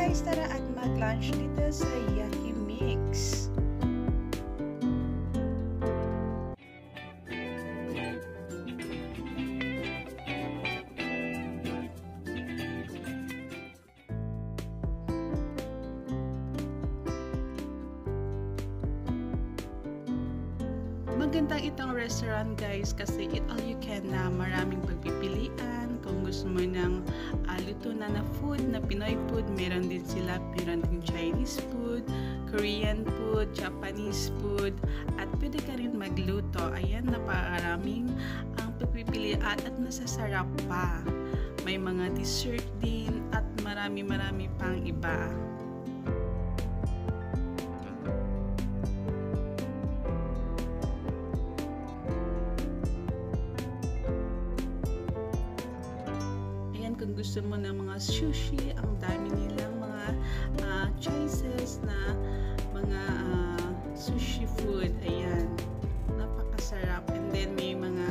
guys, tara at mag-lunch dito sa Yaki Mix. Magandang itong restaurant guys kasi eat all you can na maraming pagpipilian. Kung gusto mo ng luto na food, na Pinoy food, meron din sila. Meron din Chinese food, Korean food, Japanese food, at pwede ka rin magluto. Ayan, napakaraming ang pagpipilian at masasarap pa. May mga dessert din at marami-marami pang iba. Kung gusto mo ng mga sushi, ang dami nilang mga choices na mga sushi food. Ayan, napakasarap. And then may mga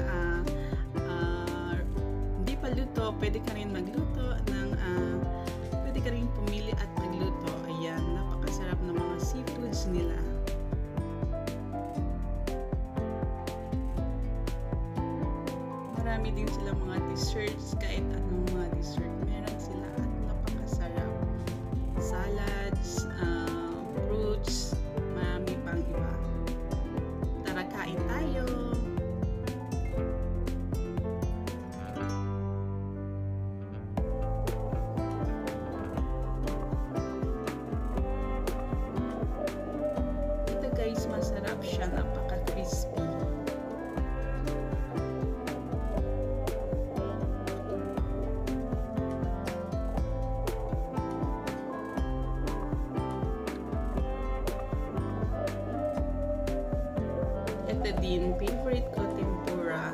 hindi pa luto, pwede ka rin magluto ng pwede ka rin pumili at magluto. Ayan, napakasarap ng mga seafoods nila. Marami din sila mga desserts, kahit anong mga dessert meron sila at napakasarap. Salads, fruits, marami pang iba. Tara, kain tayo! Ito guys, masarap siya, napaka-crispy. Ito din, favorite ko, tempura.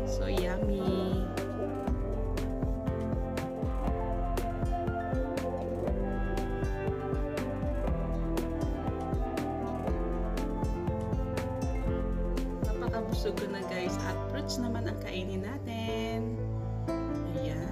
So yummy! Napakabusog ko na guys, at fruits naman ang kainin natin. Ayan.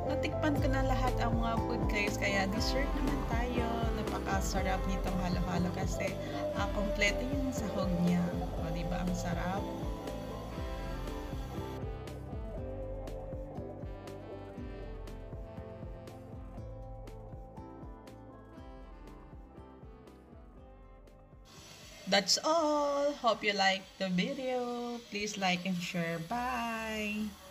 Natikpan ko na lahat ang mga food guys, kaya dessert naman tayo. Napakasarap nitong halo-halo kasi kompleto yung sahog niya. O diba, ang sarap? That's all. Hope you liked the video. Please like and share. Bye!